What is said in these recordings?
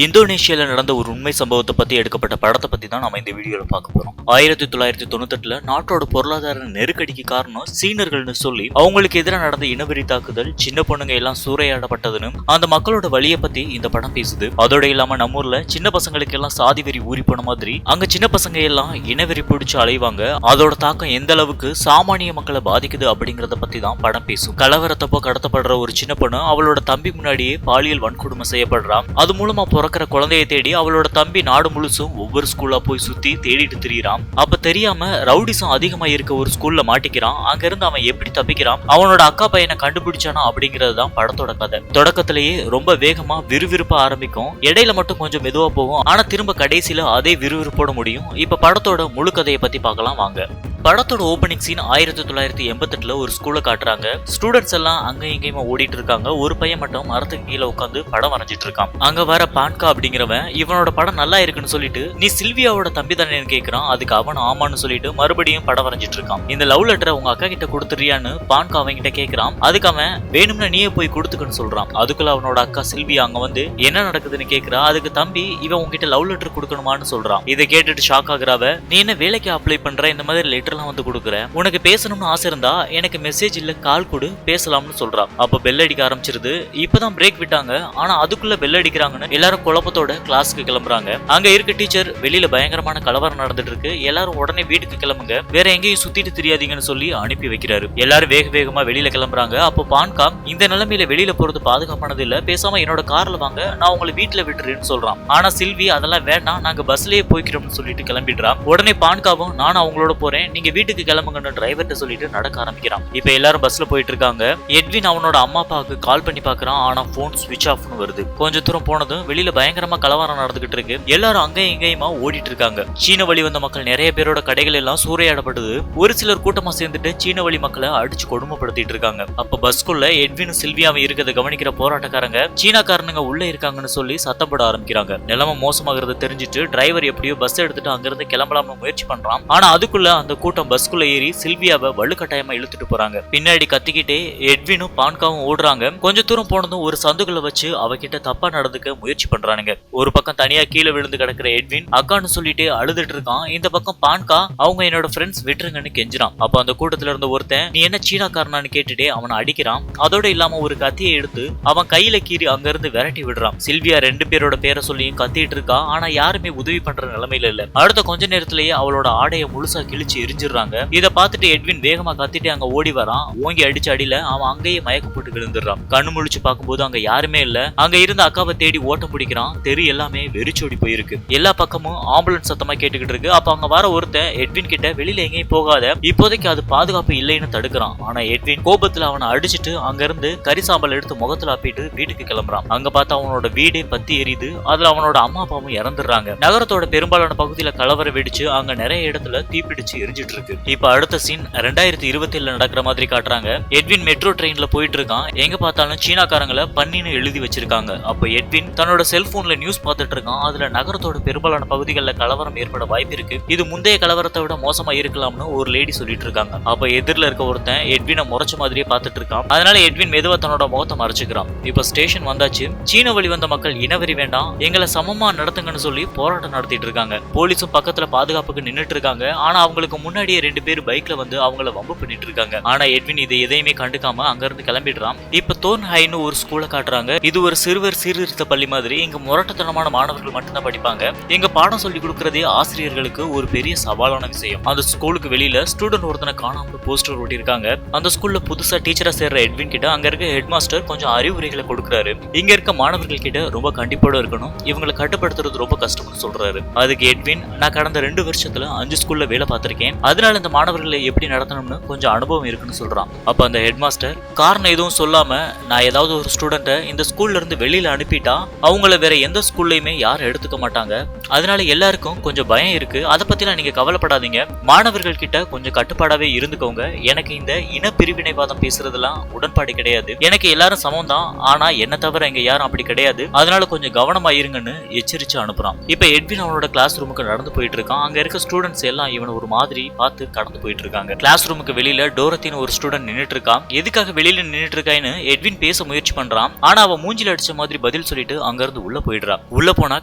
இந்தோனேஷியால நடந்த ஒரு உண்மை சம்பவத்தை பத்தி எடுக்கப்பட்ட படத்தை பத்தி தான் நம்ம இந்த வீடியோல பார்க்க போறோம். 1998ல நாட்டோட பொருளாதார நெருக்கடிக்கு காரணம் சீனர்கள்னு சொல்லி அவங்களுக்கு எதிராக நடந்த இனவெறி தாக்குதல், சின்ன பொண்ணுங்க எல்லாம் சூறையாடப்பட்டதுன்னு அந்த மக்களோட வழியை பத்தி இந்த படம் பேசுது. அதோட இல்லாம நம்ம ஊர்ல சின்ன பசங்களுக்கு எல்லாம் சாதி வெறி ஊறி போன மாதிரி அங்க சின்ன பசங்க எல்லாம் இனவெறி பிடிச்சு அலைவாங்க. அதோட தாக்கம் எந்த அளவுக்கு சாமானிய மக்களை பாதிக்குது அப்படிங்கறத பத்தி தான் படம் பேசும். கலவரத்தப்போ கடத்தப்படுற ஒரு சின்ன பொண்ணு அவளோட தம்பி முன்னாடியே பாலியல் வன்கொடுமை செய்யப்படுறான். அது மூலமா பிறக்கிற குழந்தையை தேடி அவளோட தம்பி நாடு முழுசும் ஒவ்வொரு ஸ்கூலா போய் சுத்தி தேடிட்டு திரியிறான். அப்ப தெரியாம ரவுடிசம் அதிகமா இருக்க ஒரு ஸ்கூல்ல மாட்டிக்கிறான். அங்க இருந்து அவன் எப்படி தப்பிக்கிறான், அவனோட அக்கா பையனை கண்டுபிடிச்சானா அப்படிங்கிறது தான் படத்தோட கதை. தொடக்கத்திலேயே ரொம்ப வேகமா விறுவிறுப்பா ஆரம்பிக்கும், இடையில மட்டும் கொஞ்சம் மெதுவா போகும். ஆனா திரும்ப கடைசியில அதே விறுவிறுப்போட முடியும். இப்ப படத்தோட முழு கதையை பத்தி பார்க்கலாம் வாங்க. படத்தோட ஓபனிங் சீன் 1988ல ஒரு ஸ்கூல்ல காட்டுறாங்க. ஸ்டூடெண்ட்ஸ் எல்லாம் அங்க இங்கேயுமா ஓடிட்டு இருக்காங்க. ஒரு பையன் மட்டும் மரத்துக்கு கீழே உட்காந்து படம் வரைஞ்சிட்டு இருக்கான். அங்க வர பான்கா அப்படிங்கிறவன் இவனோட படம் நல்லா இருக்குன்னு சொல்லிட்டு நீ சில்வியாவோட தம்பி தானே கேட்கிறான். அதுக்கு அவன் ஆமான்னு சொல்லிட்டு மறுபடியும் படம் வரைஞ்சிட்டு இருக்கான். இந்த லவ் லெட்டரை உங்க அக்கா கிட்ட கொடுத்துறியான்னு பான்கா அவங்க கிட்ட கேட்கிறான். அதுக்கு அவன் வேணும்னா நீயே போய் கொடுத்துக்கன்னு சொல்றான். அதுக்குள்ள அவனோட அக்கா சில்வியா அங்க வந்து என்ன நடக்குதுன்னு கேட்கிறா. அதுக்கு தம்பி இவன் உங்ககிட்ட லவ் லெட்டர் கொடுக்கணுமான்னு சொல்றான். இதை கேட்டுட்டு ஷாக் ஆகுறாவ. நீ என்ன வேலைக்கு அப்ளை பண்ற, இந்த மாதிரி லெட்டர் வந்து கொடுக்குறேன், உனக்கு பேசணும்னு ஆசை இருந்தா எனக்கு மெசேஜ் இல்ல கால் கொடு பேசலாம்னு சொல்றான். அப்ப பெல் அடிக்க ஆரம்பிச்சிருது. இப்பதான் பிரேக் விட்டாங்க, ஆனா அதுக்குள்ள பெல் அடிக்கிறாங்கன்னு எல்லாரும் குழப்பத்தோட கிளாஸ்க்கு கிளம்புறாங்க. அங்க இருக்க டீச்சர் வெளியில பயங்கரமான கலவரம் நடந்துட்டு இருக்கு, எல்லாரும் உடனே வீட்டுக்கு கிளம்புங்க, வேற எங்கேயும் சுத்திட்டு தெரியாதீங்கன்னு சொல்லி அனுப்பி வைக்கிறாரு. எல்லாரும் வேக வேகமா வெளியில கிளம்புறாங்க. அப்போ பான்கா இந்த நிலைமையில வெளியில போறது பாதுகாப்பானது இல்ல, பேசாம என்னோட கார்ல வாங்க, நான் உங்களை வீட்டுல விட்டுறேன்னு சொல்றான். ஆனா சில்வி அதெல்லாம் வேண்டாம், நாங்க பஸ்லயே போய்க்கிறோம்னு சொல்லிட்டு கிளம்பிடுறான். உடனே பான்காவும் நானும் அவங்களோட போறேன், நீங்க வீட்டுக்கு கிளம்புங்கன்னு டிரைவர்ட்ட சொல்லிட்டு நடக்க ஆரம்பிக்கிறான். இப்ப எல்லாரும் பஸ்ல போயிட்டு இருக்காங்க. எட்வின் அவனோட அம்மா அப்பாவுக்கு கால் பண்ணி பாக்குறான். ஆனா போன் ஸ்விட்ச் ஆஃப்னு வருது. கொஞ்ச தூரம் போனதும் வெளியில பயங்கரமா கலவரம் நடந்துகிட்டு இருக்கு. எல்லாரும் அங்கேயும் இங்கேயுமா ஓடிட்டு இருக்காங்க. சீன வழி வந்த மக்கள் நிறைய பேரோட கடைகள் எல்லாம் சூறையாடப்படுது. ஒரு சிலர் கூட்டமா சேர்ந்துட்டு சீன வழி மக்களை அடிச்சு கொடுமைப்படுத்திட்டு இருக்காங்க. அப்ப பஸ்குள்ள எட்வின் சில்வியாவும் இருக்கிறத கவனிக்கிற போராட்டக்காரங்க சீனாக்காரனுங்க உள்ள இருக்காங்கன்னு சொல்லி சத்தம் போட ஆரம்பிக்கிறாங்க. நிலைமை மோசமாகிறது தெரிஞ்சுட்டு டிரைவர் எப்படியோ பஸ் எடுத்துட்டு அங்கிருந்து கிளம்பலாம்னு முயற்சி பண்றான். ஆனா அதுக்குள்ள அந்த கூட்டம் பஸ்குள்ள ஏறி சில்வியாவை வலுக்கட்டாயமா இழுத்துட்டு போறாங்க. பின்னாடி கத்திக்கிட்டே எட்வினும் பான்காவும் ஓடுறாங்க. கொஞ்ச தூரம் போனதும் ஒரு சந்துக்குள்ள வச்சு அவகிட்ட தப்பா நடந்துக்க முயற்சி பண்றானுங்க. ஒரு பக்கம் தனியா கீழே விழுந்து கிடக்குற எட்வின் அக்கான்னு சொல்லிட்டு அழுதுட்டு இருக்கான். இந்த பக்கம் பான்கா அவங்க என்னோட ஃப்ரெண்ட்ஸ் விட்டுருங்கன்னு கெஞ்சுறான். அப்ப அந்த கூட்டத்துல இருந்த ஒருத்தன் நீ என்ன சீனாக்காரனான்னு கேட்டுட்டே அவனை அடிக்கிறான். அதோட இல்லாம ஒரு கத்தியை எடுத்து அவன் கையில கீறி அங்க இருந்து விரட்டி விடுறான். சில்வியா ரெண்டு பேரோட பேரை சொல்லி கத்திட்டு இருக்கா. ஆனா யாருமே உதவி பண்ற நிலைமையில இல்ல. அடுத்த கொஞ்ச நேரத்திலேயே அவளோட ஆடையை முழுசா கிழிச்சு எரிஞ்சிடுறாங்க. இதை பார்த்துட்டு எட்வின் வேகமா கத்திட்டு அங்க ஓடி வரான். ஓங்கி அடிச்சு அடியில அவன் அங்கேயே மயக்க போட்டு விழுந்துடுறான். கண்ணு முழிச்சு பார்க்கும்போது அங்க யாருமே இல்ல. அங்க இருந்த அக்காவை தேடி ஓட்டம் பிடிக்கிறான். தெரு எல்லாமே வெறிச்சோடி போயிருக்கு. எல்லா பக்கமும் ஆம்புலன்ஸ் சத்தமா கேட்டுக்கிட்டு இருக்கு. அப்ப அங்க வர ஒருத்தன் எட்வின் கிட்ட வெளியில எங்கேயும் போகாத, இப்போதைக்கு அது பாதுகாப்பு இல்லைன்னு தடுக்கிறான். ஆனா எட்வின் கோபத்துல அவனை அடிச்சுட்டு அங்க இருந்து கரிசாம்பல் எடுத்து முகத்துல அப்பிட்டு வீட்டுக்கு கிளம்புறான். அங்க பார்த்தா அவனோட வீடே பத்தி எரியுது. அதுல அவனோட அம்மா அப்பாவும் இறந்துடுறாங்க. நகரத்தோட பெரும்பாலான பகுதியில கலவரம் வெடிச்சு அங்க நிறைய இடத்துல தீப்பிடிச்சு எரிஞ்சிட்டு இருக்கு. இப்ப அடுத்த சீன் 2020ல நடக்கிற மாதிரி காட்டுறாங்க. எட்வின் மெட்ரோ ட்ரெயின்ல போயிட்டு இருக்கான். எங்க பார்த்தாலும் சீனாக்காரங்களை பண்ணின்னு எழுதி வச்சிருக்காங்க. அப்ப எட்வின் தன்னோட செல்போன்ல நியூஸ் பார்த்துட்டு இருக்கான். அதுல நகரத்தோட பெரும்பாலான பகுதிகளில் கலவரம் ஏற்பட வாய்ப்பு இருக்கு, இது முந்தைய கலவரத்தை விட மோசமா இருக்கலாம்னு ஒரு லேடி சொல்லிட்டு இருக்காங்க. அப்ப எதிரில இருக்க ஒருத்தன் எட்வினை முறைச்ச மாதிரியே பார்த்துட்டு இருக்கான். அதனால எட்வின் மெதுவா தன்னோட முகத்தை மறைச்சுக்கிறான். இப்ப ஸ்டேஷன் வந்தாச்சு. சீன வழி வந்த மக்கள் இனவெறி வேண்டாம், எங்களை சமமா நடத்துங்கன்னு சொல்லி போராட்டம் நடத்திட்டு இருக்காங்க. போலீஸும் பக்கத்துல பாதுகாப்புக்கு நின்னுட்டு இருக்காங்க. ஆனா அவங்களுக்கு முன்னாடியே ரெண்டு பேர் பைக்ல வந்து அவங்கள வம்பு பண்ணிட்டு இருக்காங்க. ஆனா எட்வின் இதை எதையுமே கண்டுக்காம அங்க இருந்து கிளம்பிடுறான். இப்ப தோன்ஹைன்னு ஒரு ஸ்கூலை காட்டுறாங்க. இது ஒரு சிறுவர் சீர்திருத்த பள்ளி மாதிரி. இங்க முரட்டத்தனமான மாணவர்கள் மட்டும்தான் படிப்பாங்க. எங்க பாடம் சொல்லி கொடுக்கறதே ஆசிரியர்களுக்கு ஒரு பெரிய சவாலான விஷயம். அந்த ஸ்கூலுக்கு வெளியில ஸ்டூடெண்ட் ஒருத்தனை காணாம போஸ்டர் ஒட்டி இருக்காங்க. அந்த ஸ்கூல்ல புதுசா டீச்சரா சேர்ற எட்வின் கிட்ட அங்க இருக்க ஹெட் மாஸ்டர் கொஞ்சம் அறிவுரைகளை கொடுக்குறாரு. இங்க இருக்க மாணவர்கள் கிட்ட ரொம்ப கண்டிப்போட இருக்கணும், இவங்களை கட்டுப்படுத்துறது ரொம்ப கஷ்டம்னு சொல்றாரு. அதுக்கு எட்வின் நான் கடந்த 2 வருஷத்துல 5 ஸ்கூல்ல வேலை பார்த்திருக்கேன், அதனால இந்த மாணவர்களை எப்படி நடத்தணும்னு கொஞ்சம் அனுபவம் இருக்குன்னு சொல்றான். அப்ப அந்த ஹெட் மாஸ்டர் காரணம் எதுவும் சொல்லாம நான் ஏதாவது ஒரு ஸ்டூடெண்ட்டை இந்த ஸ்கூல்ல இருந்து வெளியில அனுப்பிட்டா அவங்கள வேற எந்த ஸ்கூல்லையுமே யாரும் எடுத்துக்க மாட்டாங்க, அதனால எல்லாருக்கும் கொஞ்சம் பயம் இருக்கு, அதை பத்திலாம் நீங்க கவலைப்படாதீங்க, மாணவர்கள் கிட்ட கொஞ்சம் கட்டுப்பாடாவே இருந்துக்கோங்க, எனக்கு இந்த இன பிரிவினைவாதம் பேசுறதுலாம் உடன்பாடு கிடையாது, எனக்கு எல்லாரும் சமம் தான், ஆனா என்ன தவிர இங்க யாரும் அப்படி கிடையாது, அதனால கொஞ்சம் கவனமா இருங்கன்னு எச்சரிச்சு அனுப்புறான். இப்ப எட்வின் அவனோட கிளாஸ் ரூமுக்கு நடந்து போயிட்டு இருக்கான். அங்க இருக்க ஸ்டூடெண்ட்ஸ் எல்லாம் இவன் ஒரு மாதிரி பார்த்து கடந்து போயிட்டு இருக்காங்க. கிளாஸ் ரூமுக்கு வெளியில டோரத்தின் ஒரு ஸ்டூடெண்ட் நின்னுட்டு இருக்கான். எதுக்காக வெளியில நின்னுட்டு இருக்கான்னு எட்வின் பேச முயற்சி பண்றான். ஆனா அவ மூஞ்சில அடிச்ச மாதிரி பதில் சொல்லிட்டு அங்க இருந்து உள்ள போயிடுறா. உள்ள போனா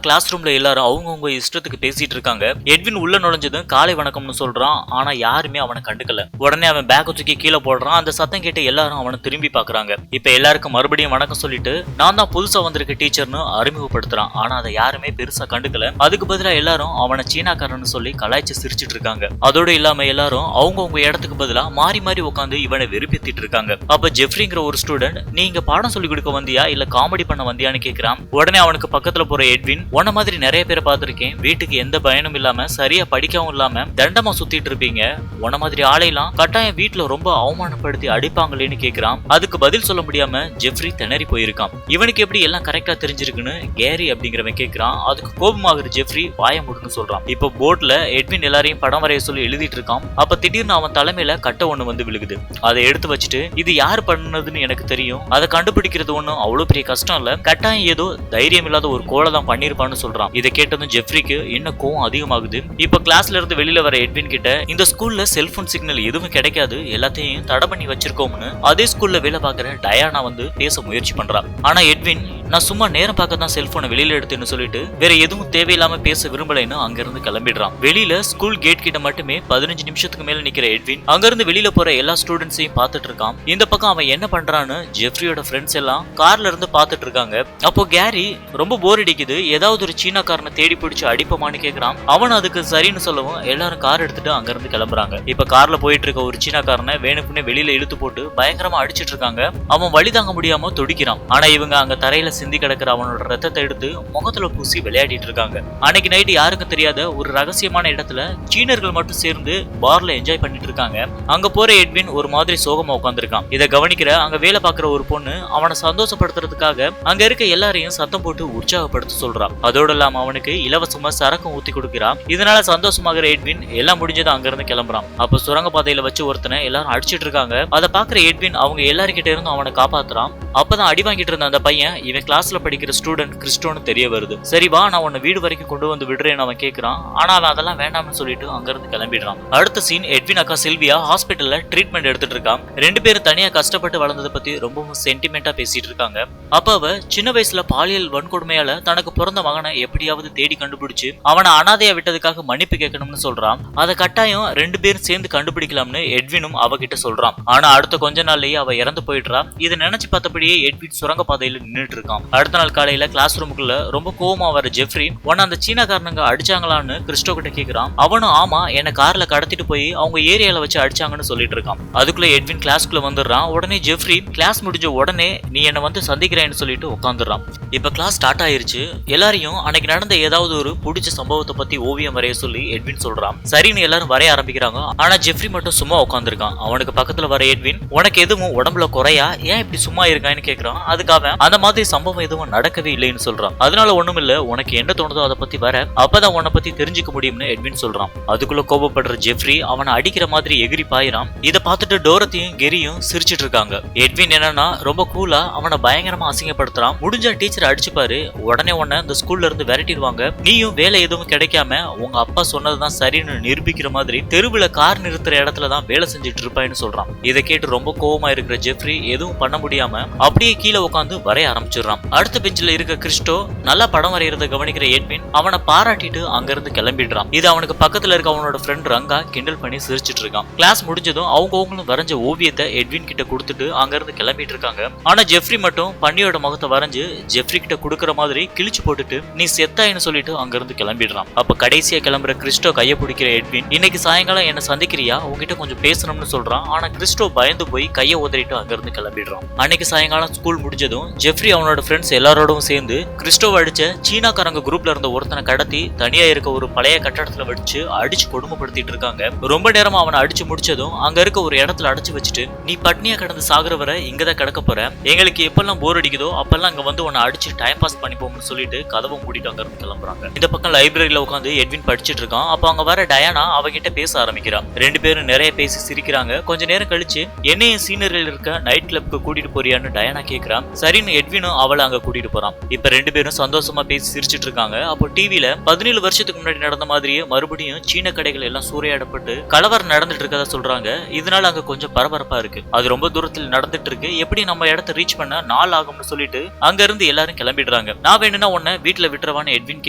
கிளாஸ் ரூம்ல எல்லாரும் அவங்கவுங்க இஷ்டத்துக்கு பேசிட்டு இருக்காங்க. எட்வின் உள்ள நுழைஞ்சதும் காலை வணக்கம்னு சொல்றான். ஆனா யாருமே அவனை கண்டுக்கல. உடனே அவன் பேக் தூக்கி கீழே போடுறான். அந்த சத்தம் கேட்டு எல்லாரும் அவனை திரும்பி பாக்குறாங்க. இப்ப எல்லாருக்கும் மறுபடியும் வணக்கம் சொல்லிட்டு நான் தான் புதுசா வந்திருக்க டீச்சர்னு அறிமுகப்படுத்துறான். ஆனா அதை யாருமே பெருசா கண்டுக்கல. அதுக்கு பதிலா எல்லாரும் அவனை சீனாக்காரன்னு சொல்லி கலாய்ச்சி சிரிச்சிட்டு இருக்காங்க. அதோட இல்லாம எல்லாரும் அவங்கவுங்க இடத்துக்கு பதிலா மாறி மாறி உட்காந்து இவனை வெறுப்பேத்திட்டு இருக்காங்க. அப்ப ஜெஃப்ரிங்கிற ஒரு ஸ்டூடெண்ட் நீங்க பாடம் சொல்லி கொடுக்க வந்தியா இல்ல காமெடி பண்ண வந்தியான்னு கேக்குறான். உடனே அவனுக்கு பக்கத்துல போற எட்வின் உன்ன மாதிரி நிறைய பேரை பார்த்திருக்கேன். வீட்டுக்கு எந்த பயனும் இல்லாம சரியா படிக்கவும் இல்லாம தண்டமா சுத்திட்டு இருப்பீங்க. உன்ன மாதிரி ஆளையெல்லாம் கட்டாயம் வீட்டுல ரொம்ப அவமானப்படுத்தி அடிப்பாங்களேன்னு கேக்குறான். அதுக்கு பதில் சொல்ல முடியாம ஜெஃப்ரி திணறி போயிருக்கான். இவனுக்கு எப்படி எல்லாம் கரெக்டா தெரிஞ்சிருக்குன்னு கேரி அப்படிங்கிறவன் கேக்குறான். அதுக்கு கோபமாகிற ஜெஃப்ரி வாய மூடுன்னு சொல்றான். இப்ப போர்ட்ல எட்வின் எல்லாரையும் படம் வரைய சொல்லி எழுதிட்டு இருக்கான். அப்ப திடீர்னு அவன் தலைமையில கட்டை ஒண்ணு வந்து விழுகுது. அதை எடுத்து வச்சுட்டு இது யாரு பண்ணதுன்னு எனக்கு தெரியும். அதை கண்டுபிடிக்கிறது ஒண்ணும் அவ்வளவு பெரிய கஷ்டம் இல்ல. கட்டாயம் ஏதோ தைரியம் இல்லாத ஒரு கோலை தான் பண்ணிருப்பான்னு சொல்றான். இதை கேட்டதும் ஜெஃப்ரிக்கு இன்னும் கோவம் அதிகமாகுது. இப்ப கிளாஸ்ல இருந்து வெளியில வர எட்வின் கிட்ட இந்த ஸ்கூல்ல செல்போன் சிக்னல் எதுவும் கிடைக்காது, எல்லாத்தையும் தடை பண்ணி வச்சிருக்கோம்னு அதே ஸ்கூல்ல வேலை பார்க்கிற டயானா வந்து பேச முயற்சி பண்றான். ஆனா எட்வின் நான் சும்மா நேரம் பார்க்க தான் செல்போனை வெளியில எடுத்துன்னு சொல்லிட்டு வேற எதுவும் தேவையில்லாம பேச விரும்பலைன்னு அங்க இருந்து கிளம்பிடுறான். வெளியில ஸ்கூல் கேட் கிட்ட மட்டுமே 15 நிமிஷத்துக்கு மேல நிக்கிற எட்வின் அங்க இருந்து வெளியில போற எல்லா ஸ்டூடெண்ட்ஸையும் பார்த்துட்டு இருக்கான். இந்த பக்கம் அவன் என்ன பண்றான்னு ஜெஃப்ரியோட ஃப்ரெண்ட்ஸ் எல்லாம் கார்ல இருந்து பார்த்துட்டு இருக்காங்க. அப்போ கேரி ரொம்ப போர் அடிக்குது, ஏதாவது ஒரு சீனாக்காரனை தேடி பிடிச்சு அடிப்போமான்னு கேக்குறான். அவன் அதுக்கு சரின்னு சொல்லவும் எல்லாரும் கார் எடுத்துட்டு அங்க இருந்து கிளம்புறாங்க. இப்ப கார்ல போயிட்டு இருக்க ஒரு சீனாக்காரனை வேணுக்குன்னு வெளியில இழுத்து போட்டு பயங்கரமா அடிச்சிட்டு இருக்காங்க. அவன் வழி தாங்க முடியாம துடிக்கிறான். ஆனா இவங்க அங்க தரையில சிந்தி கிடக்கிற அவனோட ரத்தத்தை எடுத்து முகத்துல பூசி விளையாடிட்டு இருக்காங்க. அன்னைக்கு நைட்டு யாருக்கும் தெரியாத ஒரு ரகசியமான இடத்துல சீனர்கள் மட்டும் சேர்ந்து பார்ல என்ஜாய் பண்ணிட்டு இருக்காங்க. அங்க போற எட்வின் ஒரு மாதிரி சோகமா உட்கார்ந்திருக்கான். இதை கவனிக்கிற அங்க வேலை பார்க்கிற ஒரு பொண்ணு அவனை சந்தோஷப்படுத்துறதுக்காக அங்க இருக்க எல்லாரையும் சத்தம் போட்டு உற்சாகப்படுத்த சொல்றான். அதோட இல்லாம அவனுக்கு இலவசமா சரக்கும் ஊத்தி கொடுக்கிறான். இதனால சந்தோஷமாகிற எட்வின் எல்லாம் முடிஞ்சதும் அங்க இருந்து கிளம்புறான். அப்ப சுரங்க பாதையில வச்சு ஒருத்தனை எல்லாரும் அடிச்சிட்டு இருக்காங்க. அதை பாக்குற எட்வின் அவங்க எல்லார்கிட்ட இருந்தும் அவனை காப்பாத்துறான். அப்பதான் அடி வாங்கிட்டு இருந்த அந்த பையன் இவன் கிளாஸ்ல படிக்கிற ஸ்டூடெண்ட் கிறிஸ்டோன்னு தெரிய வருது. சரி வா நான் உன்னை வீடு வரைக்கும் கொண்டு வந்து விடுறேன்னு அவன் கேட்கிறான். ஆனா அவன் அதெல்லாம் வேண்டாம்னு சொல்லிட்டு அங்க இருந்து கிளம்பிடுறான். அடுத்த சீன் எட்வின் அக்கா சில்வியா ஹாஸ்பிட்டல்ல ட்ரீட்மெண்ட் எடுத்துட்டு இருக்கான். ரெண்டு பேரும் தனியா கஷ்டப்பட்டு வளர்ந்ததை பத்தி ரொம்பவும் சென்டிமெண்டா பேசிட்டு இருக்காங்க. அப்ப அவ சின்ன வயசுல பாலியல் வன்கொடுமையால தனக்கு பிறந்த மகனை எப்படியாவது தேடி கண்டுபிடிச்சு அவனை அனாதையா விட்டதுக்காக மன்னிப்பு கேட்கணும்னு சொல்றான். அதை கட்டாயம் ரெண்டு பேரும் சேர்ந்து கண்டுபிடிக்கலாம்னு எட்வினும் அவகிட்ட சொல்றான். ஆனா அடுத்த கொஞ்ச நாள்லயே அவ இறந்து போயிடுறா. இதை நினைச்சு பார்த்தபடியே எட்வின் சுரங்க பாதையில நின்றுட்டு இருக்கான். அடுத்த நாள் காலையில கிளாஸ் ரூமுக்குள்ள ரொம்ப கோவமா வர ஜெஃப்ரி உன்னை அந்த சீனாக்காரனுங்க அடிச்சாங்களான்னு கிறிஸ்டோ கிட்ட கேக்குறான். அவனும் ஆமா என்ன கார்ல கடத்திட்டு போய் அவங்க ஏரியால வச்சு அடிச்சாங்கன்னு சொல்லிட்டு இருக்கான். அதுக்குள்ள எட்வின் கிளாஸ்க்குள்ள வந்துடுறான். உடனே ஜெஃப்ரி கிளாஸ் முடிஞ்ச உடனே நீ என்ன வந்து சந்திக்கிறேன்னு சொல்லிட்டு உட்காந்துடுறான். இப்ப கிளாஸ் ஸ்டார்ட் ஆயிருச்சு. எல்லாரையும் அன்னைக்கு நடந்த ஏதாவது ஒரு பிடிச்ச சம்பவத்தை பத்தி ஓவியம் வரைய சொல்லி எட்வின் சொல்றான். சரின்னு எல்லாரும் வரைய ஆரம்பிக்கிறாங்க. ஆனா ஜெஃப்ரி மட்டும் சும்மா உட்காந்துருக்கான். அவனுக்கு பக்கத்துல வர எட்வின் உனக்கு எதுவும் உடம்புல குறையா, ஏன் இப்படி சும்மா இருக்கான்னு கேக்குறான். அதுக்காக அந்த மாதிரி சம்பவம் எதுவும் நடக்கவே இல்லைன்னு சொல்றான். அதனால ஒண்ணும் இல்ல, உனக்கு என்ன தோணுதோ அதை பத்தி வர, அப்பதான் உன்னை பத்தி தெரிஞ்சுக்க முடியும்னு எட்வின் சொல்றான். அதுக்குள்ள கோபப்படுற ஜெஃப்ரி அவனை அடிக்கிற மாதிரி எகிரி பாயிறான். இதை பார்த்துட்டு டோரத்தியும் கெரியும் சிரிச்சிட்டு இருக்காங்க. எட்வின் என்னன்னா ரொம்ப கூலா அவனை பயங்கரமா அசிங்கப்படுத்துறான். முடிஞ்ச டீச்சர் அடிச்சுப்பாரு, உடனே உன்னை இந்த ஸ்கூல்ல இருந்து விரட்டிடுவாங்க, நீயும் வேலை எதுவும் கிடைக்காம உங்க அப்பா சொன்னதுதான் சரின்னு நிரூபிக்கிற மாதிரி தெருவுல கார் நிறுத்துற இடத்துலதான் வேலை செஞ்சுட்டு இருப்பான்னு சொல்றான். இதை கேட்டு ரொம்ப கோவமா இருக்கிற ஜெஃப்ரி எதுவும் பண்ண முடியாம அப்படியே கீழே உட்காந்து வரைய ஆரம்பிச்சிடுறான். அடுத்த பெஞ்சில இருக்க கிறிஸ்டோ நல்லா படம் வரையறத கவனிக்கிற எட்வின் அவனை பாராட்டிட்டு அங்க இருந்து கிளம்பிடுறான். இது அவனுக்கு பக்கத்துல இருக்க அவனோட ஃப்ரெண்ட் ரங்கா கிண்டல் பண்ணி சிரிச்சிட்டு இருக்கான். கிளாஸ் முடிஞ்சதும் அவங்களும் வரைஞ்ச ஓவியத்தை எட்வின் கிட்ட கொடுத்துட்டு அங்க இருந்து கிளம்பிட்டு இருக்காங்க. ஆனா ஜெஃப்ரி மட்டும் பன்னியோட முகத்தை வரைஞ்சு ஜெஃப்ரி கிட்ட கொடுக்கற மாதிரி கிழிச்சு போட்டுட்டு நீ செத்தாயின்னு சொல்லிட்டு அங்க இருந்து கிளம்பிடுறான். அப்ப கடைசியா கிளம்புற கிறிஸ்டோ கைய பிடிக்கிற எட்வின் இன்னைக்கு சாயங்காலம் என்ன சந்திக்கிறியா, உங்ககிட்ட கொஞ்சம் பேசணும்னு சொல்றான். ஆனா கிறிஸ்டோ பயந்து போய் கைய உதறிட்டு அங்க இருந்து கிளம்பிடுறான். அன்னைக்கு சாயங்காலம் ஸ்கூல் முடிஞ்சதும் ஜெஃப்ரி அவனோட ஃப்ரெண்ட்ஸ் எல்லாரோடும் சேர்ந்து கிறிஸ்டோவை அடிச்ச சீனாக்காரங்க குரூப்ல இருந்த ஒருத்தனை கடத்தி தனியா இருக்க ஒரு பழைய கட்டடத்துல வச்சு அடிச்சு கொடுமைப்படுத்திட்டு இருக்காங்க. ரொம்ப நேரமா அவனை அடிச்சு முடிச்சதும் அங்க இருக்க ஒரு இடத்துல அடைச்சு வச்சுட்டு நீ பட்னியா கடந்து சாகுற வரை இங்கதான் கிடக்க போற, எங்களுக்கு எப்பெல்லாம் போர் அடிக்குதோ அப்பெல்லாம் அங்க வந்து உன்னை அடிச்சு டைம் பாஸ் பண்ணிப்போம்னு சொல்லிட்டு கதவை மூடிட்டு அங்க இருந்து கிளம்புறாங்க. இந்த பக்கம் லைப்ரரியில உட்காந்து எட்வின் படிச்சுட்டு இருக்கான். அப்ப அங்க வர டயானா அவகிட்ட பேச ஆரம்பிக்கிறான். ரெண்டு பேரும் நிறைய பேசி சிரிக்கிறாங்க. கொஞ்ச நேரம் கழிச்சு என்னையும் சீனியர்கள் இருக்க நைட் கிளப்க்கு கூட்டிட்டு போறியான்னு டயானா கேக்குறான். சரின்னு எட்வினும் அவளை அவளை அங்க கூட்டிட்டு போறான். இப்ப ரெண்டு பேரும் சந்தோஷமா பேசி சிரிச்சிட்டு இருக்காங்க. அப்போ டிவில 17 வருஷத்துக்கு முன்னாடி நடந்த மாதிரியே மறுபடியும் சீன கடைகள் எல்லாம் சூறையாடப்பட்டு கலவரம் நடந்துட்டு இருக்கதா சொல்றாங்க. இதனால அங்க கொஞ்சம் பரபரப்பா இருக்கு. அது ரொம்ப தூரத்தில் நடந்துட்டு இருக்கு. எப்படி நம்ம இடத்த ரீச் பண்ண நாள் ஆகும்னு சொல்லிட்டு அங்க இருந்து எல்லாரும் கிளம்பிடுறாங்க. நான் வேணும்னா உன்னை வீட்டுல விட்டுறவான்னு எட்வின்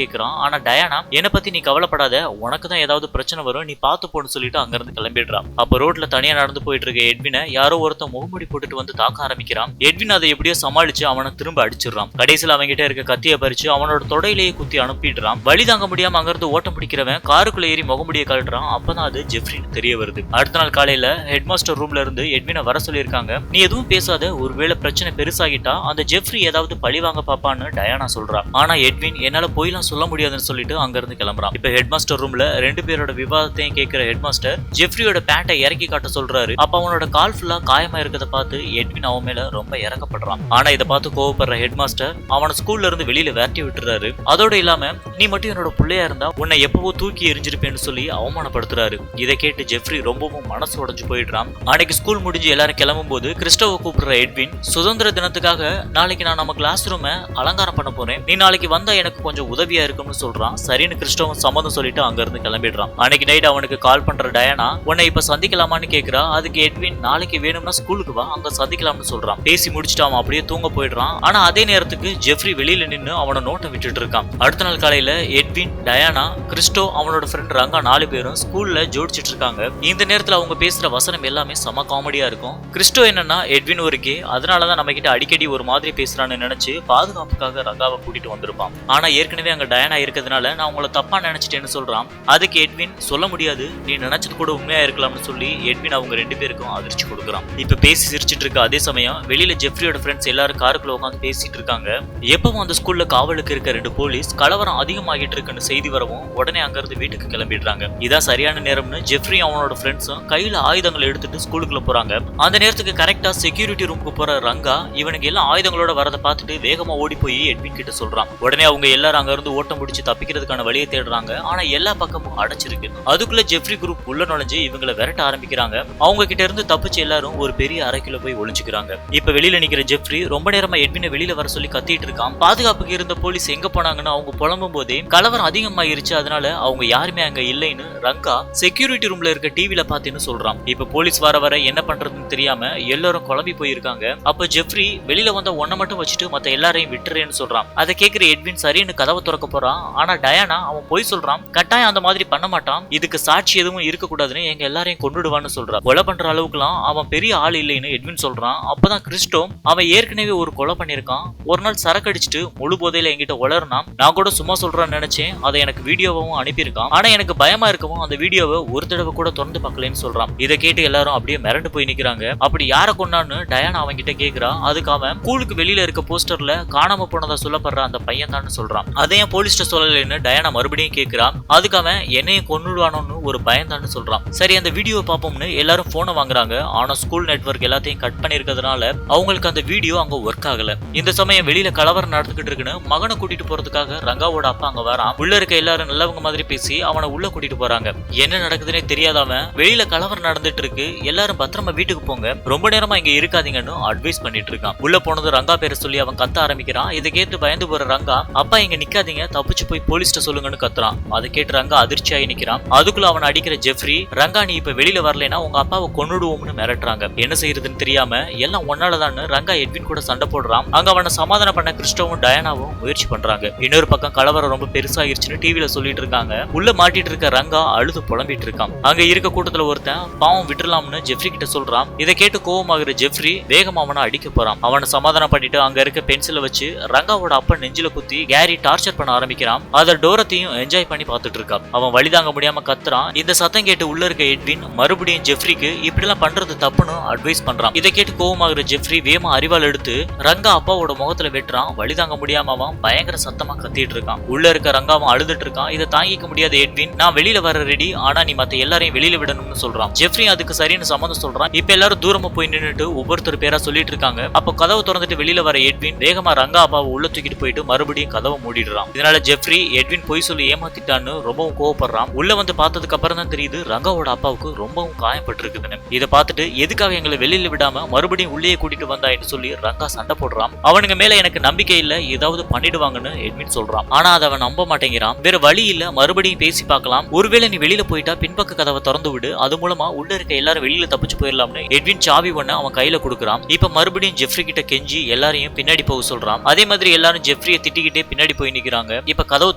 கேக்குறான். ஆனா டயானா என்ன பத்தி நீ கவலைப்படாத, உனக்கு தான் ஏதாவது பிரச்சனை வரும், நீ பாத்து போன்னு சொல்லிட்டு அங்க இருந்து கிளம்பிடுறான். அப்ப ரோட்ல தனியா நடந்து போயிட்டு இருக்க எட்வினை யாரோ ஒருத்தன் முகமூடி போட்டுட்டு வந்து தாக்க ஆரம்பிக்கிறான். எட்வின் அதை எப்படியோ சமாளிச்சு அவனை திரும்ப அடிச்சிடறான். கடைசியில் அவங்கிட்ட இருக்க கத்தியை பறிச்சு அவனோட தொடையிலேயே குத்தி அனுப்பிடுறான். வழி தாங்க முடியாம அங்கிருந்து ஓட்டம் பிடிக்கிறவன் காருக்குள்ள ஏறி முகமுடிய கழட்டுறான். அப்பதான் அது ஜெஃப்ரின்னு தெரிய வருது. அடுத்த நாள் காலையில ஹெட் மாஸ்டர் ரூம்ல இருந்து எட்வினை வர சொல்லியிருக்காங்க. நீ எதுவும் பேசாத, ஒருவேளை பிரச்சனை பெருசாகிட்டா அந்த ஜெஃப்ரி ஏதாவது பழி வாங்க பாப்பான்னு டயானா சொல்றா. ஆனா எட்வின் என்னால போயெல்லாம் சொல்ல முடியாதுன்னு சொல்லிட்டு அங்க இருந்து கிளம்புறான். இப்ப ஹெட் மாஸ்டர் ரூம்ல ரெண்டு பேரோட விவாதத்தையும் கேட்கிற ஹெட் மாஸ்டர் ஜெஃப்ரியோட பேண்டை இறக்கி காட்ட சொல்றாரு. அப்ப அவனோட கால் ஃபுல்லா காயமா இருக்கத பார்த்து எட்வின் அவன் மேல ரொம்ப இறக்கப்படுறான். ஆனா இதை பார்த்து கோவப்படுற ஹெட் மாஸ்டர் அவனை ஸ்கூல்ல இருந்து வெளியில விரட்டி விட்டுறாரு. அதோட இல்லாம நீ மட்டும் என்னோட பிள்ளையா இருந்தா உன்னை எப்பவோ தூக்கி எரிஞ்சிருப்பேன்னு சொல்லி அவமானப்படுத்துறாரு. இதை கேட்டு ஜெஃப்ரி ரொம்பவும் மனசு உடைஞ்சு போயிடுறான். அன்னைக்கு ஸ்கூல் முடிஞ்சு எல்லாரும் கிளம்பும் போது கிறிஸ்டோவை கூப்பிடுற எட்வின் சுதந்திர தினத்துக்காக நாளைக்கு நான் நம்ம கிளாஸ் ரூமை அலங்காரம் பண்ண போறேன், நீ நாளைக்கு வந்தா எனக்கு கொஞ்சம் உதவியா இருக்கும்னு சொல்றான். சரின்னு கிறிஸ்டோவும் சம்மதம் சொல்லிட்டு அங்க இருந்து கிளம்பிடுறான். அன்னைக்கு நைட் அவனுக்கு கால் பண்ற டயானா உன்னை இப்ப சந்திக்கலாமான்னு கேக்குறா. அதுக்கு எட்வின் நாளைக்கு வேணும்னா ஸ்கூலுக்கு வா, அங்க சந்திக்கலாம்னு சொல்றான். பேசி முடிச்சுட்டு அவன் அப்படியே தூங்க போயிடுறான். ஆனா அதே நேரத்துக்கு ஜெஃப்ரி வெளியில நின்னு அவனை நோட்டம் விட்டுட்டு இருக்கான். அடுத்த நாள் காலையில எட்வின், டயானா, கிறிஸ்டோ, அவனோட ஃப்ரெண்ட் ரங்கா 4 பேரும் ஸ்கூல்ல ஜோடிச்சிட்டு இருக்காங்க. இந்த நேரத்துல அவங்க பேசுற வசனம் எல்லாமே செம காமெடியா இருக்கும். கிறிஸ்டோ என்னன்னா எட்வின் ஒரு கே, அதனாலதான் நம்ம கிட்ட அடிக்கடி ஒரு மாதிரி பேசுறான்னு நினைச்சு பாதுகாப்புக்காக ரங்காவை கூட்டிட்டு வந்திருப்பான். ஆனா ஏற்கனவே அங்க டயானா இருக்கிறதுனால நான் உங்களை தப்பா நினைச்சிட்டேன்னு சொல்றான். அதுக்கு எட்வின் சொல்ல முடியாது, நீ நினைச்சது கூட உண்மையா இருக்கலாம்னு சொல்லி எட்வின் அவங்க 2 பேருக்கும் அதிர்ச்சி கொடுக்குறான். இப்ப பேசி சிரிச்சிட்டு இருக்க அதே சமயம் வெளியில ஜெஃப்ரியோட ஃப்ரெண்ட்ஸ் எல்லாரும் காருக்குள்ள உட்காந்து பேசிட்டு இருக்காங்க. எப்பவும் அந்த ஸ்கூல்ல காவலுக்கு இருக்க 2 போலீஸ் கலவரம் அதிகமாகிட்டு இருக்குன்னு செய்தி வரவும் உடனே அங்க இருந்து வீட்டுக்கு கிளம்பிடுறாங்க. இதான் சரியான நேரம்னு ஜெஃப்ரி அவனோட ஃப்ரெண்ட்ஸும் கையில ஆயுதங்களை எடுத்துட்டு ஸ்கூலுக்குள்ள போறாங்க. அந்த நேரத்துக்கு கரெக்டா செக்யூரிட்டி ரூமுக்கு போற ரங்கா இவனுக்கு எல்லாம் ஆயுதங்களோட வரதை பார்த்துட்டு வேகமா ஓடி போய் எட்வின் கிட்ட சொல்றான். உடனே அவங்க எல்லாரும் அங்க இருந்து ஓட்டம் பிடிச்சு தப்பிக்கிறதுக்கான வழியை தேடுறாங்க. ஆனா எல்லா பக்கமும் அடைச்சிருக்கு. அதுக்குள்ள ஜெஃப்ரி குரூப் உள்ள நுழைஞ்சு இவங்களை விரட்ட ஆரம்பிக்கிறாங்க. அவங்க கிட்ட இருந்து தப்பிச்சு எல்லாரும் ஒரு பெரிய அறைக்குள்ள போய் ஒளிஞ்சுக்கிறாங்க. இப்ப வெளியில நிக்கிற ஜெஃப்ரி ரொம்ப நேரமா எட்வினை வெளியில வர சொல்லி கத்திட்டு இருக்கான். பாதுகாப்புக்கு இருந்த போலீஸ் எங்க போனாங்கன்னு அவங்க புலம்பும் போதே கலவரம் அதிகமாயிருச்சு, அதனால அவங்க யாருமே அங்க இல்லைன்னு ரங்கா செக்யூரிட்டி ரூம்ல இருக்க டிவில பாத்தேன்னு சொல்றான். இப்ப போலீஸ் வர வர என்ன பண்றதுன்னு தெரியாம எல்லாரும் குழம்பி போயிருக்காங்க. அப்ப ஜெஃப்ரி வெளியில வந்த ஒன்ன மட்டும் வச்சுட்டு மத்த எல்லாரையும் விட்டுறேன்னு சொல்றான். அதை கேட்கிற எட்வின் சரின்னு கதவை திறக்க போறான். ஆனா டயானா அவன் போய் சொல்றான், கட்டாயம் அந்த மாதிரி பண்ண மாட்டான், இதுக்கு சாட்சி எதுவும் இருக்க கூடாதுன்னு எங்க எல்லாரையும் கொண்டுடுவான்னு சொல்றான். கொலை பண்ற அளவுக்குலாம் அவன் பெரிய ஆள் இல்லைன்னு எட்வின் சொல்றான். அப்பதான் கிறிஸ்டோ அவன் ஏற்கனவே ஒரு கொலை பண்ணிருக்கான், ஒரு நாள் சரக்கு அடிச்சுட்டு முழு போதையில என்கிட்ட உளர்னா, நான் கூட சும்மா சொல்றான்னு நினைச்சேன், அதை எனக்கு வீடியோவும் அனுப்பியிருக்கான், ஆனா எனக்கு பயமா இருக்கவும் அந்த வீடியோவை ஒரு தடவை கூட திறந்து பார்க்கலன்னு சொல்றான். இதை கேட்டு எல்லாரும் அப்படியே மிரண்டு போய் நிக்கிறாங்க. அப்படி யார கொண்டான்னு டயானா அவன் கிட்ட கேக்குறா. அதுக்கு அவன் ஸ்கூலுக்கு வெளியில இருக்க போஸ்டர்ல காணாம போனதா சொல்லப்படுற அந்த பையன் தான் சொல்றான். அதையும் போலீஸ்ட சொல்லலன்னு டயானா மறுபடியும் கேக்குறான். அதுக்கு அவன் என்னையும் கொன்னுடுவானோன்னு ஒரு பயந்தான்னு சொல்றான். சரி அந்த வீடியோ பாப்போம்னு எல்லாரும் போனை வாங்குறாங்க. ஆனா ஸ்கூல் நெட்வொர்க் எல்லாத்தையும் கட் பண்ணிருக்கிறதுனால அவங்களுக்கு அந்த வீடியோ அங்க ஒர்க் ஆகல. இந்த சமயம் வெளியில கலவரம் நடந்துகிட்டு இருக்குன்னு மகனை கூட்டிட்டு போறதுக்காக ரங்காவோட அப்பா அங்க வரான். உள்ள இருக்க எல்லாரும் நல்லவங்க மாதிரி பேசி அவனை உள்ள கூட்டிட்டு போறாங்க. என்ன நடக்குதுன்னே தெரியாதவன் வெளியில கலவரம் நடந்துட்டு இருக்கு, எல்லாரும் பத்திரமா வீட்டுக்கு போங்க, ரொம்ப நேரமா இங்க இருக்காதீங்கன்னு அட்வைஸ் பண்ணிட்டு இருக்கான். உள்ள போனது ரங்கா பேரை சொல்லி அவன் கத்த ஆரம்பிக்கிறான். இதை கேட்டு பயந்து போற ரங்கா, அப்பா இங்க நிக்காதீங்க, தப்பிச்சு போய் போலீஸ்ட சொல்லுங்கன்னு கத்துறான். அதை கேட்டு ரங்கா அதிர்ச்சியாகி நிக்கிறான். அதுக்குள்ள அவன் அடிக்கிற ஜெஃப்ரி, ரங்கா நீ இப்ப வெளியில வரலைன்னா உங்க அப்பாவை கொன்னுடுவோம்னு மிரட்டுறாங்க. என்ன செய்யறதுன்னு தெரியாம எல்லாம் ஒன்னாலதான் ரங்கா எட்வின் கூட சண்டை போடுறான். அங்க அவனை சமாதானம் பண்ண கிறிஸ்டோவும் டயானாவும் முயற்சி பண்றாங்க. இன்னொரு பக்கம் கலவரம் ரொம்ப பெருசாயிருச்சுன்னு டிவில சொல்லிட்டு இருக்காங்க. உள்ள மாட்டிட்டு இருக்க ரங்கா அழுது புலம்பிட்டு இருக்கான். அங்க இருக்க கூட்டத்துல ஒருத்தன் பாவம் விட்டுலாம்னு ஜெஃப்ரி கிட்ட சொல்றான். இதை கேட்டு கோவமாகிற ஜெஃப்ரி வேகமா அவனை அடிக்க போறான். அவனை சமாதானம் பண்ணிட்டு அங்க இருக்க பென்சிலை வச்சு ரங்காவோட அப்பா நெஞ்சில குத்தி கேரி டார்ச்சர் பண்ண ஆரம்பிக்கிறான். அத டோரத்தையும் என்ஜாய் பண்ணி பார்த்துட்டு இருக்கான். அவன் வழிதாங்க முடியாம கத்துறான். இந்த சத்தம் கேட்டு உள்ள இருக்க எட்வின் மறுபடியும் ஜெஃப்ரிக்கு இப்படி எல்லாம் பண்றது தப்புன்னு அட்வைஸ் பண்றான். இதை கேட்டு கோவமாகிற ஜெஃப்ரி வேகமா அறிவால் எடுத்து ரங்கா அப்பாவோட முகத்துல வெட்டுறான். வழிதாங்க முடியாம அவன் பயங்கர சத்தமா கத்திட்டு இருக்கான். உள்ள இருக்க ரங்காவும் அழுதுட்டு இருக்கான். இதை தாங்கிக்க முடியாத எட்வின், நான் வெளியில வர ரெடி, ஆனா நீ மத்த எல்லாரையும் வெளியில விடணும்னு சொல்றான். ஜெஃப்ரி அதுக்கு சரின்னு சம்மதம் சொல்றான். இப்ப எல்லாரும் தூரமா போய் நின்னுட்டு ஒவ்வொருத்தர் பேரா சொல்லிட்டு இருக்காங்க. அப்ப கதவை திறந்துட்டு வெளியில வர எட்வின் வேகமா ரங்கா அப்பாவை உள்ள தூக்கிட்டு போயிட்டு மறுபடியும் கதவை மூடிடுறான். இதனால ஜெஃப்ரி எட்வின் போய் சொல்லி ஏமாத்திட்டான்னு ரொம்பவும் கோவப்படுறான். உள்ள வந்து பார்த்ததுக்கு அப்புறம் தான் தெரியுது ரங்காவோட அப்பாவுக்கு ரொம்பவும் காயப்பட்டிருக்குதுன்னு. இதை பார்த்துட்டு எதுக்காக எங்களை வெளியில விடாம மறுபடியும் உள்ளே கூட்டிட்டு வந்தாயின்னு சொல்லி ரங்கா சண்டை போடுறான். அவனுங்க மேல எனக்கு நம்பிக்கை இல்ல, ஏதாவது பண்ணிடுவாங்கன்னு எட்வின் சொல்றான். ஆனா அதை அவன் நம்ப மாட்டேங்கிறான். வேற வழி இல்ல, மறுபடியும் பேசி பார்க்கலாம், ஒருவேளை நீ வெளியில போயிட்டா பின்பக்க கதவை திறந்து விடு, அது மூலமா உள்ள இருக்க எல்லாரும் வெளியில தப்பிச்சு போயிடலாம்னு எட்வின் சாவி ஒண்ணு அவன் கையில கொடுக்குறான். இப்ப மறுபடியும் ஜெஃப்ரி கிட்ட கெஞ்சி எல்லாரையும் பின்னாடி போக சொல்றான். அதே மாதிரி எல்லாரும் ஜெஃப்ரியை திட்டிக்கிட்டே பின்னாடி போய் நிக்கிறாங்க. இப்ப கதவு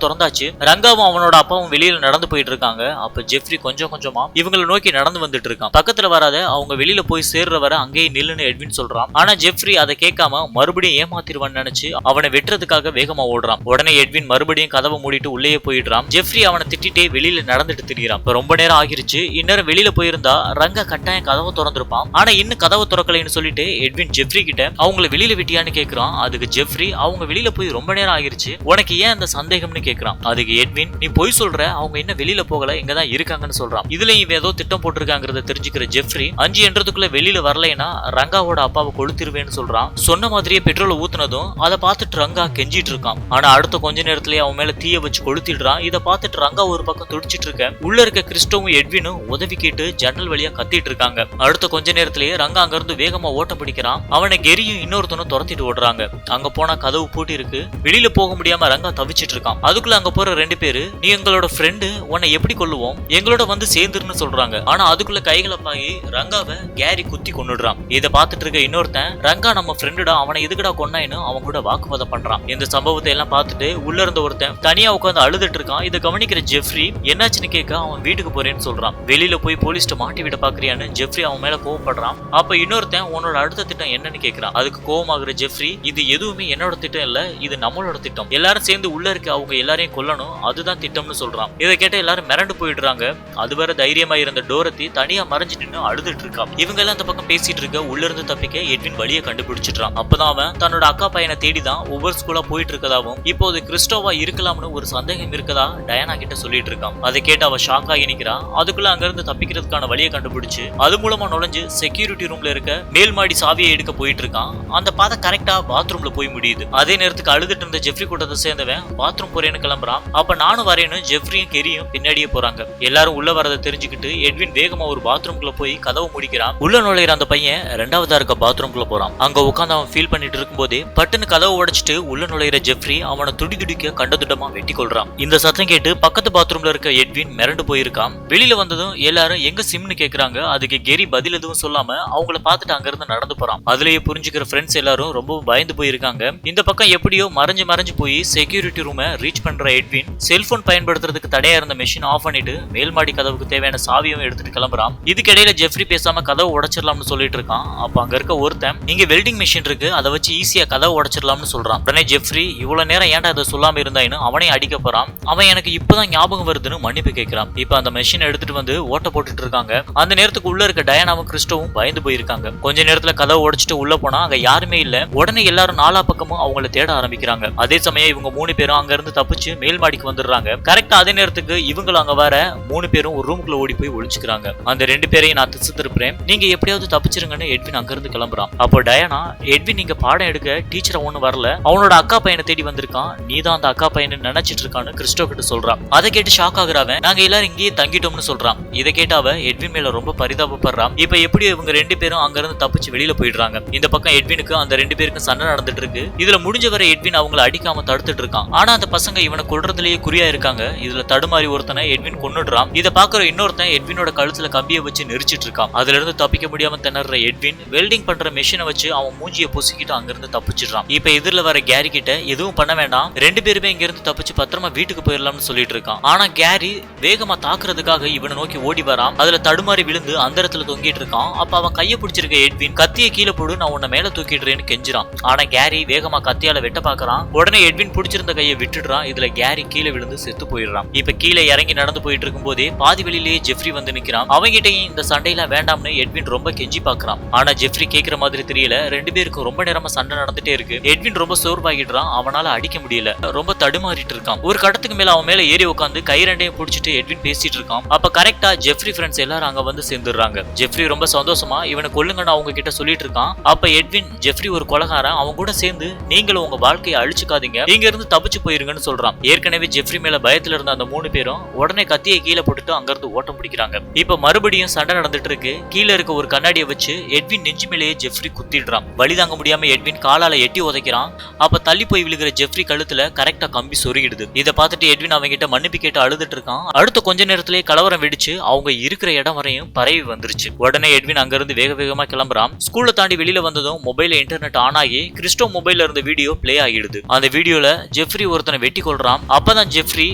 திறந்தாச்சு. ரங்காவும் அவனோட அப்பாவும் வெளியில நடந்து போயிட்டு இருக்காங்க. அப்ப ஜெஃப்ரி கொஞ்சம் கொஞ்சமா இவங்களை நோக்கி நடந்து வந்துட்டு இருக்கான். பக்கத்துல வராத, அவங்க வெளியில போய் சேர்ற வர அங்கேயே நில்லுன்னு எட்வின் சொல்றான். ஆனா ஜெஃப்ரி அதை கேட்காம மறுபடியும் ஏமாத்திடுவான்னு நினைச்சு அவனை வெட்டுறதுக்காக வேகமா ஓடுறான். உடனே எட்வின் மறுபடியும் கதவை மூடிட்டு உள்ளே போயிடுறான். ஜெஃப்ரி அவனை திட்டிட்டே வெளியில நடந்துட்டு திரிகிறான். ரொம்ப நேரம் ஆகிருச்சு. இந்நேரம் வெளியில போயிருந்தா ரங்கா கட்டாயம் கதவை திறந்திருப்பான். ஆனா இன்னும் கதவை திறக்கலைன்னு சொல்லிட்டு எட்வின் ஜெஃப்ரி கிட்ட அவங்கள வெளியில விட்டியான்னு கேக்குறான். அதுக்கு ஜெஃப்ரி அவங்க வெளியில போய் ரொம்ப நேரம் ஆகிருச்சு, உனக்கு ஏன் அந்த சந்தேகம்னு கேக்குறான். அதுக்கு எட்வின் நீ போய் சொல்ற, அவங்க இன்னும் வெளியில போகல, இங்கதான் இருக்காங்கன்னு சொல்றான். இதுலயும் இவன் ஏதோ திட்டம் போட்டிருக்காங்கிறத தெரிஞ்சுக்கிற ஜெஃப்ரி 5 என்றதுக்குள்ள வெளியில வரலைன்னா ரங்காவோட அப்பாவை கொளுத்திருவேன்னு சொல்றான். சொன்ன மாதிரியே பெட்ரோலை ஊத்துனதும் அதை பார்த்துட்டு ரங்கா கெஞ்சிட்டு இருக்கான். ஆனா அடுத்த கொஞ்ச நேரத்திலேயே அவன் மேல தீய வச்சு கொளுத்திடுறான். இதை பார்த்துட்டு ரங்கா ஒரு பக்கம் துடிச்சிட்டு இருக்க, உள்ள இருக்க கிறிஸ்டோவும் எட்வினும் உதவி கேட்டு ஜன்னல் வழியா கத்திட்டு இருக்காங்க. அடுத்த கொஞ்ச நேரத்திலேயே ரங்கா அங்க இருந்து வேகமா ஓட்ட பிடிக்கிறான். அவனை கெரியும் இன்னொருத்தனும் துரத்திட்டு ஓடுறாங்க. அங்க போனா கதவு பூட்டி இருக்கு. வெளியில போக முடியாம ரங்கா தவிச்சிட்டு இருக்கான். அதுக்குள்ள அங்க போற 2 பேரு நீ எங்களோட ஃப்ரெண்டு, உன்னை எப்படி கொல்லுவோம், எங்களோட வந்து சேர்ந்துருன்னு சொல்றாங்க. ஆனா அதுக்குள்ள கைகளை பாயி ரங்காவை கேரி குத்தி கொன்னுடுறான். இதை பார்த்துட்டு இருக்க இன்னொருத்தன் ரங்கா நம்ம ஃப்ரெண்டுடா, அவனை எதுக்குடா கொன்னாயின்னு அவன் கூட வாக்குவாதம் பண்றான். இந்த சம்பவத்தை எல்லாம் பார்த்துட்டு உள்ள இருந்த ஒருத்தன் தனியா உட்காந்து அழுதுட்டு இருக்கான். இதை கவனிக்கிற ஜெஃப்ரி என்னாச்சுன்னு கேட்க அவன் வீட்டுக்கு போறேன்னு சொல்றான். வெளியில போய் போலீஸ்ட மாட்டி விட பாக்குறியான்னு ஜெஃப்ரி அவன் மேல கோவப்படுறான். அப்ப இன்னொருத்தன் உன்னோட அடுத்த திட்டம் என்னன்னு கேட்கிறான். அதுக்கு கோவமாகிற ஜெஃப்ரி இது எதுவுமே என்னோட திட்டம் இல்ல, இது நம்மளோட திட்டம், எல்லாரும் சேர்ந்து உள்ள இருக்க அவங்க எல்லாரையும் கொல்லணும், அதுதான் திட்டம்னு சொல்றான். இதை கேட்ட எல்லாரும் மிரண்டு போயிடுறாங்க. அதுவரை தைரியமா இருந்த டோரத்தி தனியா மறைஞ்சு நின்று அழுதுட்டு இருக்கான். இவங்க எல்லாம் அந்த பக்கம் பேசிட்டு இருக்க உள்ள இருந்து தப்பிக்க எட்வின் வழியை கண்டுபிடிச்சிட்டான். அப்பதான் அவன் தன்னோட அக்கா பையனை தேடிதான் ஒவ்வொரு ஸ்கூலா போயிட்டு இருக்கதாவும் இப்போது கிறிஸ்டோவா இருக்கலாம்னு ஒரு சந்தேகம் இருக்கதா டயானா கிட்ட சொல்லிட்டு இருக்கான். அதை கேட்டு அவ ஷாக் ஆகி நிக்கிறான். அதுக்குள்ள அங்க இருந்து தப்பிக்கிறதுக்கான வழியை கண்டுபிடிச்சு அது மூலமா நுழைஞ்சு செக்யூரிட்டி ரூம்ல இருக்க மேல் மாடி சாவியை எடுக்க போயிட்டு இருக்கான். அந்த பாதை கரெக்டா பாத்ரூம்ல போய் முடியுது. அதே நேரத்துக்கு அழுதுட்டு இருந்த ஜெஃப்ரி கூட்டத்தை சேர்ந்தவன் பாத்ரூம் போறேன்னு கிளம்புறான். அப்ப நானும் வரேன்னு ஜெஃப்ரியும் கெரியும் பின்னாடியே போறாங்க. எல்லாரும் உள்ள வரதை தெரிஞ்சுக்கிட்டு எட்வின் வேகமா ஒரு பாத்ரூம்குள்ள போய் கதவை முடிக்கிறான். உள்ள நுழையிற அந்த பையன் 2வதா இருக்க பாத்ரூம்குள்ள போறான். அங்க உட்காந்து அவன் ஃபீல் பண்ணிட்டு இருக்கும்போதே பட்டுன்னு கதவை உடைச்சிட்டு உள்ள நுழையிற ஜெஃப்ரி அவனை துடிக்க கண்டதுடமா வெட்டி கொள்றான். இந்த சத்தம் கேட்டு பக்கத்து பாத்ரூம்ல இருக்க எட்வின் மிரண்டு போயிருக்கான். வெளியில வந்ததும் எல்லாரும் எங்க சிம்னு கேக்குறாங்க. அதுக்கு கெரி பதில் எதுவும் சொல்லாம அவங்கள பார்த்துட்டு அங்க இருந்து நடந்து போறான். அதுலயே புரிஞ்சுக்கிற ஃப்ரெண்ட்ஸ் எல்லாரும் ரொம்ப பயந்து போயிருக்காங்க. இந்த பக்கம் எப்படியோ மறைஞ்சு போய் செக்யூரிட்டி ரூமை ரீச் பண்ற எட்வின் செல்போன் பயன்படுத்துறதுக்கு தடையா இருந்த மெஷின் ஆஃப் பண்ணிட்டு மேல் மாடி கதவுக்கு தேவையான சாவியும் எடுத்துட்டு கிளம்புறான். இதுக்கிடையில ஜெஃப்ரி பேசாம கதவை உடைச்சிடலாம்னு சொல்லிட்டு இருக்கான். அப்ப அங்க இருக்க ஒருத்தன் இங்க வெல்டிங் மிஷின் இருக்கு, அதை வச்சு ஈஸியா கதவை உடைச்சிடலாம்னு சொல்றான். உடனே ஜெஃப்ரி இவ்வளவு நேரம் ஏன்டா அதை சொல்லாம இருந்தாயின்னு அவனே அடிக்க போறான். அவன் எனக்கு இப்பதான் ஞாபகம் வருதுன்னு மன்னிப்பு கேட்கிறான். இப்ப அந்த மெஷின் எடுத்துட்டு வந்து ஓட்ட போட்டுட்டு இருக்காங்க. அந்த நேரத்துக்கு உள்ள இருக்க டயானாவும் கிறிஸ்டோவும் பயந்து போயிருக்காங்க. கொஞ்ச நேரத்துல கதவை உடைச்சிட்டு உள்ள போனா அங்க யாருமே இல்ல. உடனே எல்லாரும் நாலா பக்கமும் அவங்கள தேட ஆரம்பிக்கிறாங்க. அதே சமயம் இவங்க 3 பேரும் அங்க இருந்து தப்பிச்சு மேல் மாடிக்கு வந்துடுறாங்க. கரெக்டா அதே நேரத்துக்கு இவங்களும் அங்க வர 3 பேரும் ஒரு ரூமுக்குள்ள ஓடி போய் ஒளிச்சுக்கிறாங்க. அந்த 2 பேரையும் நான் திசை திருப்புறேன், நீங்க எப்படியாவது தப்பிச்சிருங்கன்னு எட்வின் அங்க இருந்து கிளம்புறான். அப்போ டயானா எட்வின் நீங்க பாடம் எடுக்க டீச்சரை ஒண்ணு வரல, அவனோட அக்கா பையனை தேடி வந்திருக்கான், நீதான் அந்த அக்கா பையனை நினைச்சிட்டு இருக்கான்னு கிறிஸ்டோ கிட்ட சொல்றான். அதை கேட்டு ஷாக் ஆகுறவன் நாங்க எல்லாரும் இங்கேயே தங்கிட்டோம்னு சொல்றான். இதை கேட்டு அவ எட்வின் மேல ரொம்ப பரிதாபப்படுறான். இப்ப எப்படி இவங்க 2 பேரும் அங்க இருந்து தப்பிச்சு வெளியில போயிடுறாங்க. இந்த பக்கம் எட்வினுக்கு அந்த 2 பேருக்கும் சண்டை நடந்துட்டு இருக்கு. இதுல முடிஞ்ச வரை எட்வின் அவங்களை அடிக்காம தடுத்துட்டு இருக்கான். ஆனா அந்த பசங்க இவனை கொல்றதுலயே குறியா இருக்காங்க. இதுல தடுமாறி ஒருத்தனை எட்வின் கொன்னுடுறான். இதை பாக்குற இன்னொருத்தன் எட்வினோட கழுத்துல கம்பியை வச்சு நெரிச்சிட்டு இருக்கான். அதுல இருந்து தப்பிக்க முடியாம திணற எட்வின் வெல்டிங் பண்ற மெஷினை வச்சு அவன் மூஞ்சியை பொசிக்கிட்டு அங்க இருந்து தப்பிச்சிடுறான். இப்ப எதிரில வர கேரி கிட்ட எதுவும் பண்ண வேண்டாம், 2 பேருமே இங்க இருந்து தப்பிச்சு பத்திரமா வீட்டுக்கு போயிடலாம்னு சொல்லிட்டு இருக்கான். ஆனா கேரி வேகமா தாக்குறதுக்காக இவனை நோக்கி ஓடி வரான். அதுல தடுமாறி விழுந்து அந்த இடத்துல தொங்கிட்டு இருக்கான். அப்ப அவன் கையை பிடிச்சிருக்க எட்வின் கத்தியை கீழே போடு, நான் உன்னை மேல தூக்கிடுறேன்னு கெஞ்சுறான். ஆனா கேரி வேகமா கத்தியால வெட்ட பாக்குறான். உடனே எட்வின் பிடிச்சிருந்த கையை விட்டுடுறான். இதுல கேரி கீழே விழுந்து செத்து போயிடுறான். இப்ப கீழே இறங்கி நடந்து போயிட்டு இருக்கும் போதே பாதி வெளியிலேயே ஜெஃப்ரி வந்து நிக்கிறான். அவங்கிட்டையும் இந்த சண்டையில வேண்டாம்னு எட்வின் ரொம்ப கெஞ்சி பாக்குறான். ஆனா ஜெஃப்ரி கேட்கிற மாதிரி தெரியல. 2 பேருக்கும் ரொம்ப நேரமா சண்டை நடந்துட்டே இருக்கு. எட்வின் ரொம்ப சோர்வாகிடுறான். அவனால அடிக்க முடியல, ரொம்ப தடுமாறிட்டு இருக்கான். ஒரு கடத்துக்கு மேல அவன் மேல ஏறி உட்காந்து கை 2ஐயும் பிடிச்சிட்டு எட்வின் பேசிட்டு இருக்கான். அப்ப கரெக்டா ஜெஃப்ரி ஃப்ரெண்ட்ஸ் எல்லாரும் அங்க வந்து சேர்ந்துடுறாங்க. ஜெஃப்ரி ரொம்ப சந்தோஷமா இவனை கொல்லுங்கன்னு அவங்க கிட்ட சொல்லிட்டு இருக்கான். அப்ப எட்வின் ஜெஃப்ரி ஒரு கொலகாரன், அவங்க கூட சேர்ந்து நீங்களும் உங்க வாழ்க்கையை அழிச்சுக்காதீங்க, இங்க இருந்து தப்பிச்சு போயிருங்கன்னு சொல்றான். ஏற்கனவே ஜெஃப்ரி மேல பயத்துல இருந்த அந்த 3 பேரும் உடனே கத்தியை கீழே போட்டுட்டு அங்க இருந்து ஓட்டம் பிடிக்கிறாங்க. இப்ப மறுபடியும் சண்டை நடந்துட்டு இருக்கு. கீழே இருக்க ஒரு கண்ணாடியை வச்சு எட்வின் நெஞ்சு மேலேயே ஜெஃப்ரி குத்திடுறான். வலி தாங்க முடியாம எட்வின் எட்வின் காலால எட்டி உதைக்கிறான். அப்ப தள்ளி போய் விழுகிற ஜெஃப்ரி கழுத்துல கரெக்டா கம்பி சொருகிடுது. இதை பார்த்துட்டு எட்வின் அவங்க கிட்ட மன்னிப்பு கேட்டு அழுதுட்டு இருக்கான். அடுத்த கொஞ்ச நேரத்திலேயே கலவரம் வெடிச்சு அவங்க இருக்கிற இடம் வரையும் பரவி வந்துருச்சு. உடனே எட்வின் அங்க இருந்து வேக வேகமா கிளம்புறான். ஸ்கூல்ல தாண்டி வெளியில வந்ததும் மொபைல்ல இன்டர்நெட் ஆன் ஆகி கிறிஸ்டோ மொபைல்ல இருந்த வீடியோ பிளே ஆகிடுது. அந்த வீடியோல ஜெஃப்ரி ஒருத்தனை வெட்டி கொள்றான். அப்பதான் ஜெஃப்ரி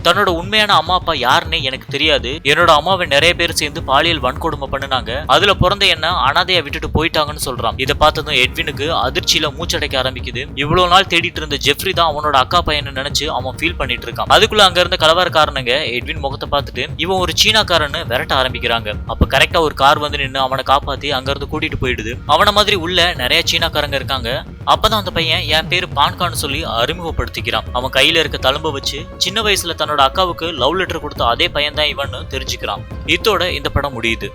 தன்னோட உண்மையான அம்மா அப்பா யாருன்னு எனக்கு தெரியாது, என்னோட அம்மாவை நிறைய பேர் சேர்ந்து பாலியல் வன்கொடுமை பண்ணுனாங்க, அதுல பிறந்த என்ன அனாதையா விட்டுட்டு போயிட்டாங்கன்னு சொல்றான். இதை பார்த்ததும் எட்வினுக்கு அதிர்ச்சியில மூச்சடைக்க ஆரம்பிக்குது. இவ்வளவு நாள் தேடிட்டு இருந்த ஜெஃப்ரி தான் அவனோட அக்கா பையனை நினைச்சு அவன் ஃபீல் பண்ணிட்டு இருக்கான். அதுக்குள்ள அங்க இருந்த கலவரக்காரனுங்க எட்வின் முகத்தை பார்த்துட்டு இவன் ஒரு சீனாக்காரன்னு விரட்ட ஆரம்பிக்கிறாங்க. அப்ப கரெக்டா ஒரு கார் வந்து நின்று அவனை காப்பாத்தி அங்க இருந்து கூட்டிட்டு போயிடுது. அவன மாதிரி உள்ள நிறைய சீனாக்காரங்க இருக்காங்க. அப்பதான் அந்த பையன் என் பேரு பான்கான்னு சொல்லி அறிமுகப்படுத்திக்கிறான். அவன் கையில இருக்க தழும்ப வச்சு சின்ன வயசுல தன்னோட அக்காவுக்கு லவ் லெட்டர் கொடுத்த அதே பையன் தான் இவன்னு தெரிஞ்சுக்கிறான். இதோட இந்த படம் முடியுது.